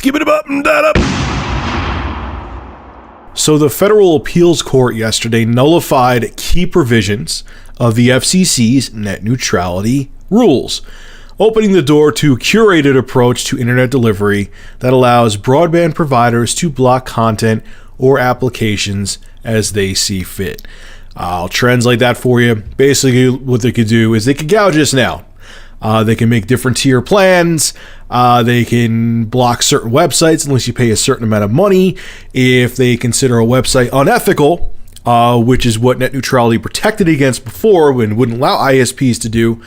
Skip it up and that up. So the Federal Appeals Court yesterday nullified key provisions of the FCC's net neutrality rules, opening the door to a curated approach to internet delivery that allows broadband providers to block content or applications as they see fit. I'll translate that for you. Basically, what they could do is they could gouge us now. They can make different tier plans. They can block certain websites unless you pay a certain amount of money. If they consider a website unethical, which is what net neutrality protected against before and wouldn't allow ISPs to do,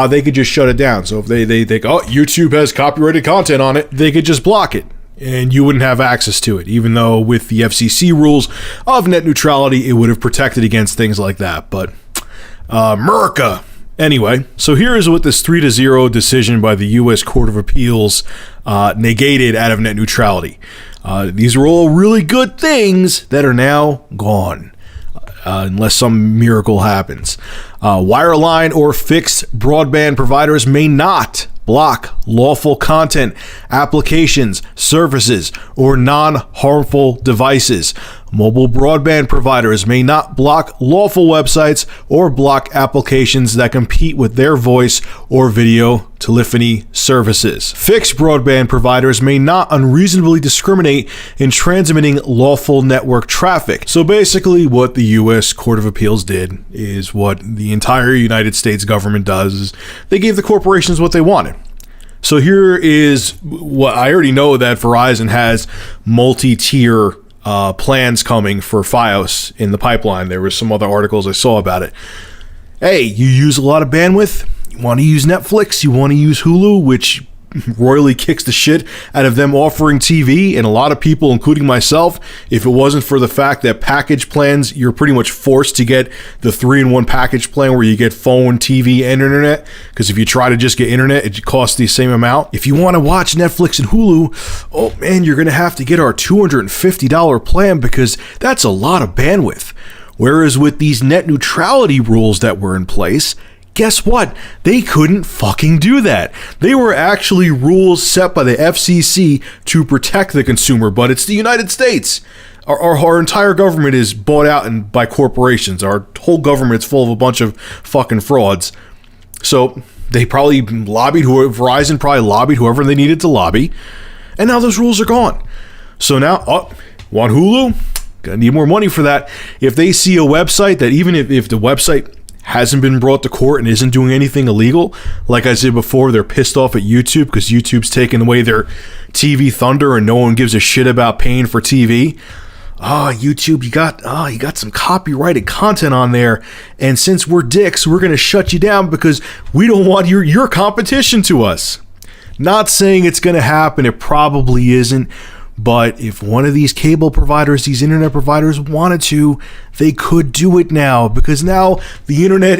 they could just shut it down. So if they think, oh, YouTube has copyrighted content on it, they could just block it and you wouldn't have access to it, even though with the FCC rules of net neutrality, it would have protected against things like that. But America. Anyway, so here is what this 3-0 decision by the U.S. Court of Appeals negated out of net neutrality. These are all really good things that are now gone, unless some miracle happens. Wireline or fixed broadband providers may not block lawful content, applications, services, or non-harmful devices. Mobile broadband providers may not block lawful websites or block applications that compete with their voice or video telephony services. Fixed broadband providers may not unreasonably discriminate in transmitting lawful network traffic. So basically what the U.S. Court of Appeals did is what the entire United States government does. Is they gave the corporations what they wanted. So here is what I already know, that Verizon has multi-tier plans coming for Fios in the pipeline. There were some other articles I saw about it. Hey, you use a lot of bandwidth? You want to use Netflix? You want to use Hulu, which royally kicks the shit out of them offering TV, and a lot of people, including myself, if it wasn't for the fact that package plans, you're pretty much forced to get the 3-in-1 package plan where you get phone, TV, and internet, because if you try to just get internet, it costs the same amount. If you want to watch Netflix and Hulu, oh man, you're going to have to get our $250 plan because that's a lot of bandwidth. Whereas with these net neutrality rules that were in place, guess what? They couldn't fucking do that. They were actually rules set by the FCC to protect the consumer, but it's the United States. Our entire government is bought out by corporations. Our whole government's full of a bunch of fucking frauds. So they probably Verizon probably lobbied whoever they needed to lobby, and now those rules are gone. So now, want Hulu? Gonna need more money for that. If they see a website that, even if the website hasn't been brought to court and isn't doing anything illegal, like I said before, they're pissed off at YouTube because YouTube's taken away their TV thunder and no one gives a shit about paying for TV. YouTube, you got some copyrighted content on there, and since we're dicks, we're gonna shut you down because we don't want your competition to us. Not saying it's gonna happen, it probably isn't. But if one of these cable providers, these internet providers wanted to, they could do it now, because now the internet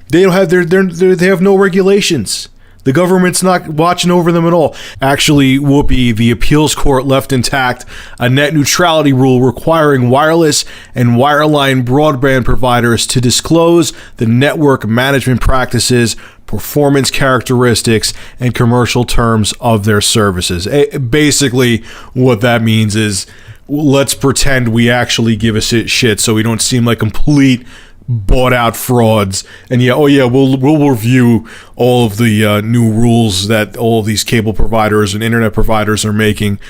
they have no regulations. The government's not watching over them at all. Actually, whoopee, the appeals court left intact a net neutrality rule requiring wireless and wireline broadband providers to disclose the network management practices, performance characteristics, and commercial terms of their services. Basically, what that means is, let's pretend we actually give a shit so we don't seem like complete bought out frauds. And we'll review all of the new rules that all of these cable providers and internet providers are making.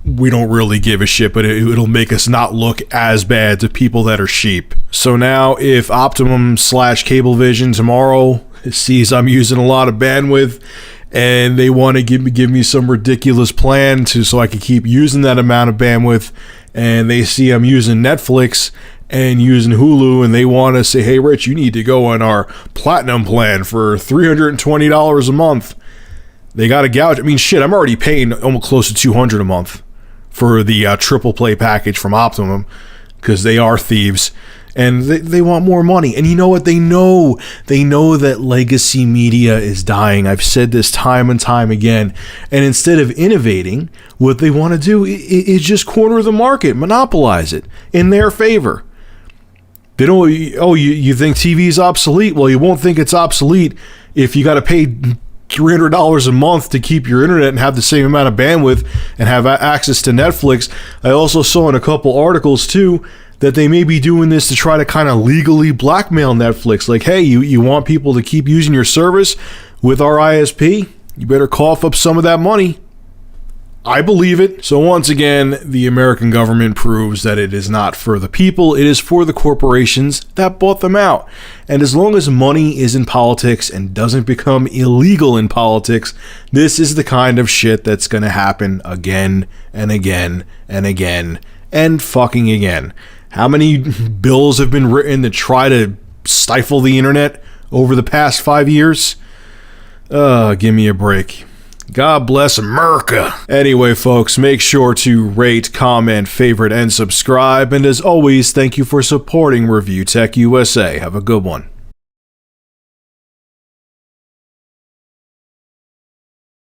We don't really give a shit, but it'll make us not look as bad to people that are sheep. So now if Optimum/Cablevision tomorrow sees I'm using a lot of bandwidth and they want to give me some ridiculous plan so I can keep using that amount of bandwidth, and they see I'm using Netflix and using Hulu, and they want to say, hey Rich, you need to go on our platinum plan for $320 a month, they got to gouge. I mean, shit, I'm already paying almost close to $200 a month for the triple play package from Optimum, because they are thieves. And they want more money. And you know what? They know that legacy media is dying. I've said this time and time again. And instead of innovating, what they want to do is just corner the market, monopolize it in their favor. They don't, you think TV is obsolete? Well, you won't think it's obsolete if you got to pay $300 a month to keep your internet and have the same amount of bandwidth and have access to Netflix. I also saw in a couple articles too that they may be doing this to try to kind of legally blackmail Netflix. Like, hey, you want people to keep using your service with our ISP? You better cough up some of that money. I believe it. So once again, the American government proves that it is not for the people, it is for the corporations that bought them out. And as long as money is in politics and doesn't become illegal in politics, this is the kind of shit that's going to happen again and again and again and fucking again. How many bills have been written to try to stifle the internet over the past 5 years? Give me a break. God bless America. Anyway, folks, make sure to rate, comment, favorite, and subscribe. And as always, thank you for supporting Review Tech USA. Have a good one.